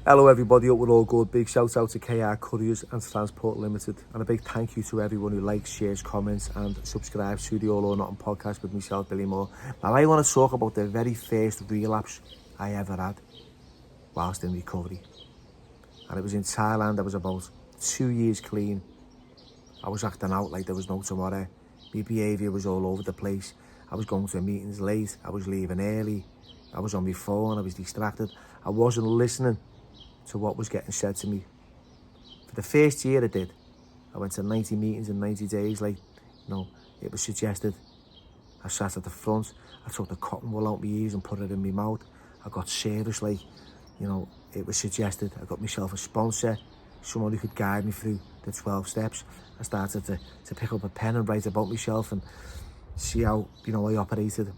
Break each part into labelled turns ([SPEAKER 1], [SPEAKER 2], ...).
[SPEAKER 1] Hello everybody, hope we're all good. Big shout out to KR Couriers and Transport Limited, and a big thank you to everyone who likes, shares, comments and subscribes to the All or Nothing podcast with myself, Billy Moore. Now I want to talk about the very first relapse I ever had whilst in recovery, and it was in Thailand. I was about 2 years clean. I was acting out like there was no tomorrow. My behaviour was all over the place. I was going to meetings late, I was leaving early, I was on my phone, I was distracted. I wasn't listening to what was getting said to me. For the first year I did. I went to 90 meetings in 90 days. It was suggested. I sat at the front, I took the cotton wool out my ears and put it in my mouth. I got serious, it was suggested. I got myself a sponsor, someone who could guide me through the 12 steps. I started to pick up a pen and write about myself and see how, I operated.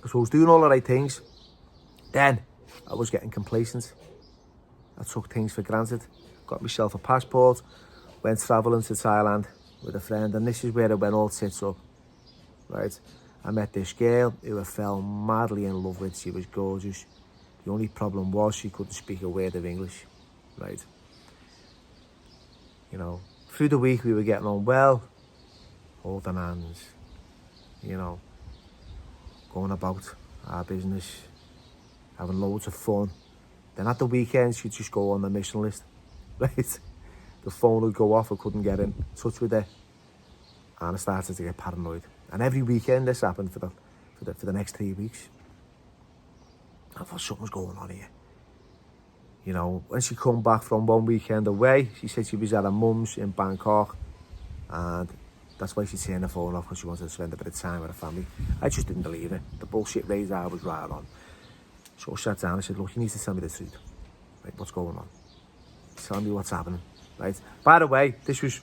[SPEAKER 1] So I was doing all the right things. Then I was getting complacent. I took things for granted. Got myself a passport, went travelling to Thailand with a friend, and this is where it went all tits up, right? I met this girl who I fell madly in love with. She was gorgeous. The only problem was she couldn't speak a word of English, right? Through the week we were getting on well, holding hands, going about our business, having loads of fun. Then at the weekends, she'd just go on the mission list, right? The phone would go off, I couldn't get in touch with her. And I started to get paranoid. And every weekend this happened for the next 3 weeks. I thought something's going on here. When she come back from one weekend away, she said she was at her mum's in Bangkok. And that's why she turned the phone off, because she wanted to spend a bit of time with her family. I just didn't believe it. The bullshit radar was right on. So I sat down and said, look, you need to tell me the truth. Right, what's going on? Tell me what's happening, right? By the way, this was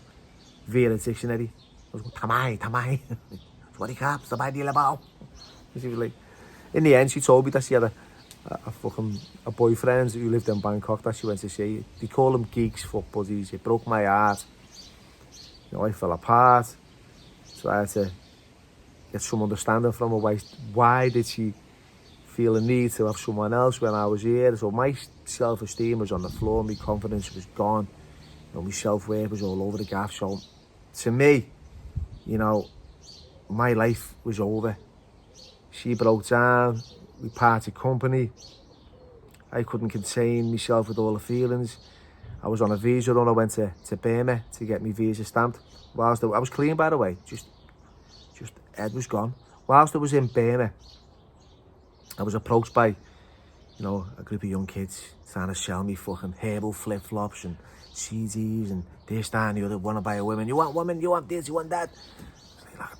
[SPEAKER 1] via the dictionary. I was going, tamai. What he caps, the bad deal about. She was like, in the end, she told me that she had a boyfriend who lived in Bangkok that she went to see. They call them geeks, fuck buddies. It broke my heart. I fell apart. So I had to get some understanding from her. Why did she feel a need to have someone else when I was here? So my self-esteem was on the floor, my confidence was gone, my self-worth was all over the gaff. So to me, my life was over. She broke down, we parted company. I couldn't contain myself with all the feelings. I was on a visa run. I went to Burma to get my visa stamped. I was clean, by the way, just head was gone. Whilst I was in Burma, I was approached by, a group of young kids trying to sell me fucking herbal flip-flops and CDs and this, that and the other. Want to buy a woman? You want women? You want this? You want that?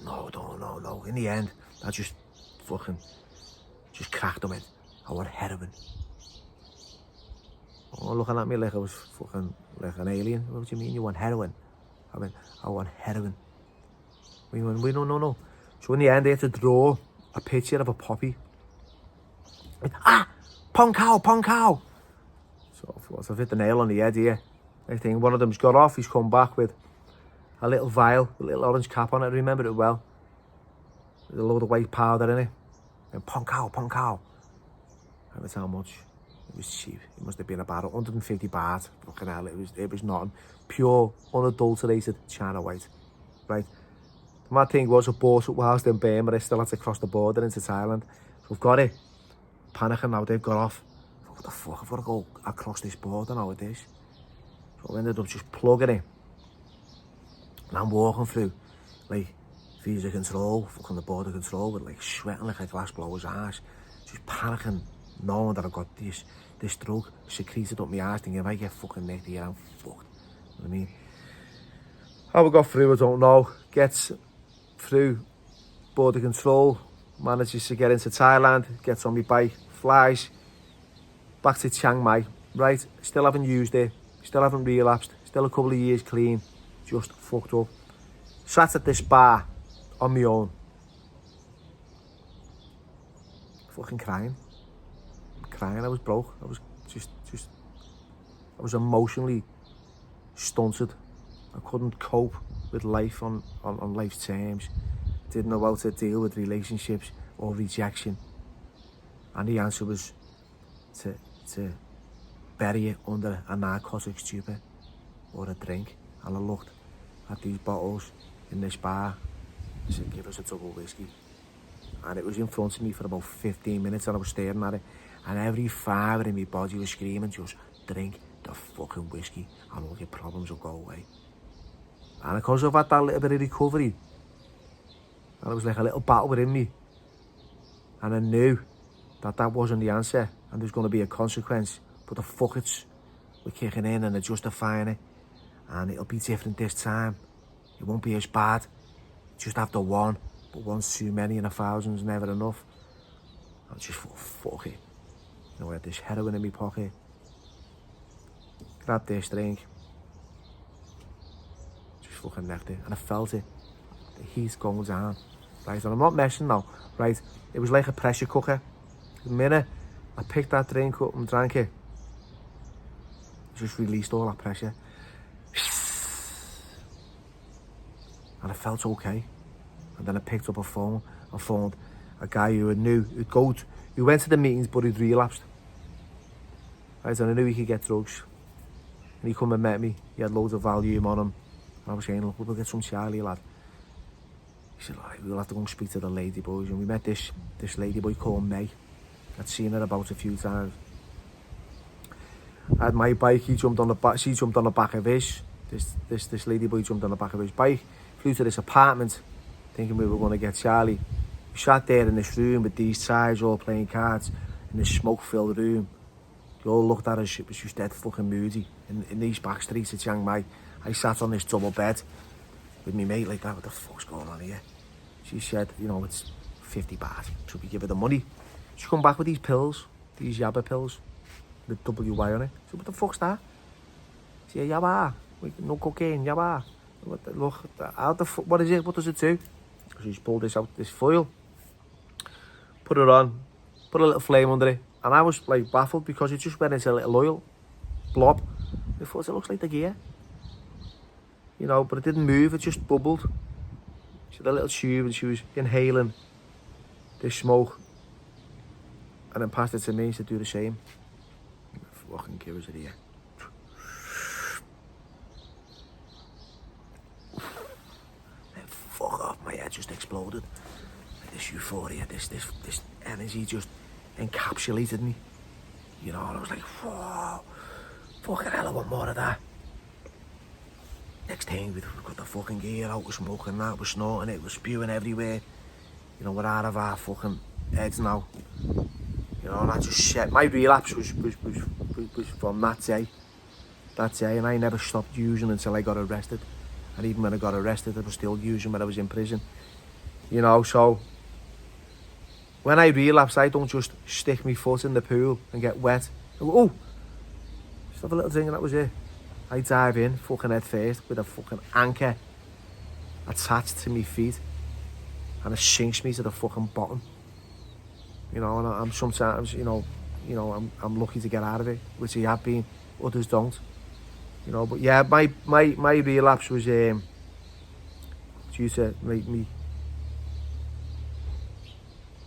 [SPEAKER 1] No. In the end, I just cracked them in. I want heroin. Oh, looking at me like I was fucking like an alien. What do you mean you want heroin? I want heroin. We went, no. So in the end, they had to draw a picture of a poppy. Pong cow. So I've hit the nail on the head here. I think one of them's got off. He's come back with a little vial, a little orange cap on it. I remember it well. With a load of white powder in it. And pong cow. I don't know how much. It was cheap. It must have been about 150 baht. Fucking hell, it was nothing. Pure, unadulterated China white. Right? The mad thing was, I bought it whilst in Burma. I still had to cross the border into Thailand. So I've got it. Panicking now, they've got off. What the fuck, I've got to go across this border now with this. So I ended up just plugging it. And I'm walking through, visa control, fucking the border control, with sweating like a glass blower's ass. Just panicking, knowing that I've got this drug secreted up my ass, thinking if I get fucking nicked here, I'm fucked. You know what I mean? How I got through, I don't know. Gets through border control, manages to get into Thailand, gets on my bike, flies back to Chiang Mai, right? Still haven't used it, still haven't relapsed, still a couple of years clean, just fucked up. Sat at this bar on my own, fucking crying. I was broke. I was I was emotionally stunted. I couldn't cope with life on life's terms. Didn't know how to deal with relationships or rejection. And the answer was to bury it under a narcotic stupor or a drink. And I looked at these bottles in this bar. I said, give us a double whiskey. And it was in front of me for about 15 minutes and I was staring at it. And every fibre in my body was screaming, just drink the fucking whiskey and all your problems will go away. And because I've had that little bit of recovery, and it was like a little battle within me, and I knew that that wasn't the answer and there's going to be a consequence, but the fuckets were kicking in and they're justifying it, and it'll be different this time. It won't be as bad. Just after one, but one's too many and 1,000's never enough. I just thought, fuck it. You know, I had this heroin in my pocket. Grabbed this drink. Just fucking left it. And I felt it. The heat going down. Right, and I'm not messing now. Right, it was like a pressure cooker. The minute I picked that drink up and drank it, it just released all that pressure. And I felt okay. And then I picked up a phone and phoned a guy who I knew, who went to the meetings but he'd relapsed. Right, and I knew he could get drugs. And he come and met me. He had loads of Valium on him. And I was saying, look, we'll get some Charlie, lad. He said, all right, we'll have to go and speak to the lady boys. And we met this lady boy called May. I'd seen her about a few times. I had my bike, she jumped on the back of his. This lady boy jumped on the back of his bike. Flew to this apartment, thinking we were going to get Charlie. We sat there in this room with these guys all playing cards in this smoke-filled room. They all looked at us, it was just dead fucking moody. In these back streets of Chiang Mai, I sat on this double bed with me mate like that. What the fuck's going on here? She said, you know, it's 50 baht. Should we give her the money? She come back with these pills, these yabba pills, with WY on it. I said, what the fuck's that? She said, yabba, no cocaine, yabba. Look, what is it? What does it do? She's pulled this out, this foil, put it on, put a little flame under it, and I was like baffled because it just went into a little oil blob. I thought it looks like the gear, you know, but it didn't move, it just bubbled. She had a little tube and she was inhaling this smoke, and then passed it to me to do the same. Fucking give us it here. Fuck off, my head just exploded. This euphoria, this energy just encapsulated me. You know, and I was like, whoa, fucking hell, I want more of that. Next thing, we've got the fucking gear out, we're smoking that, we're snorting it, we're spewing everywhere. You know, we're out of our fucking heads now. You know, and I just shit. My relapse was from that day, and I never stopped using until I got arrested. And even when I got arrested, I was still using when I was in prison. You know, so when I relapse, I don't just stick my foot in the pool and get wet. I go, oh, just have a little thing and that was it. I dive in, fucking head first, with a fucking anchor attached to my feet. And it sinks me to the fucking bottom. You know, and I'm sometimes, you know, I'm lucky to get out of it, which I have been. Others don't. You know, but yeah, my relapse was due to me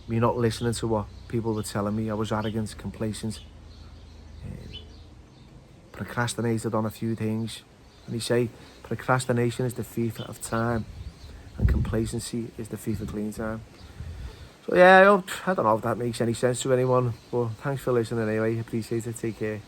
[SPEAKER 1] not listening to what people were telling me. I was arrogant, complacent, procrastinated on a few things. And they say procrastination is the thief of time, and complacency is the thief of clean time. So yeah, I don't know if that makes any sense to anyone, but thanks for listening anyway. Appreciate it. Take care.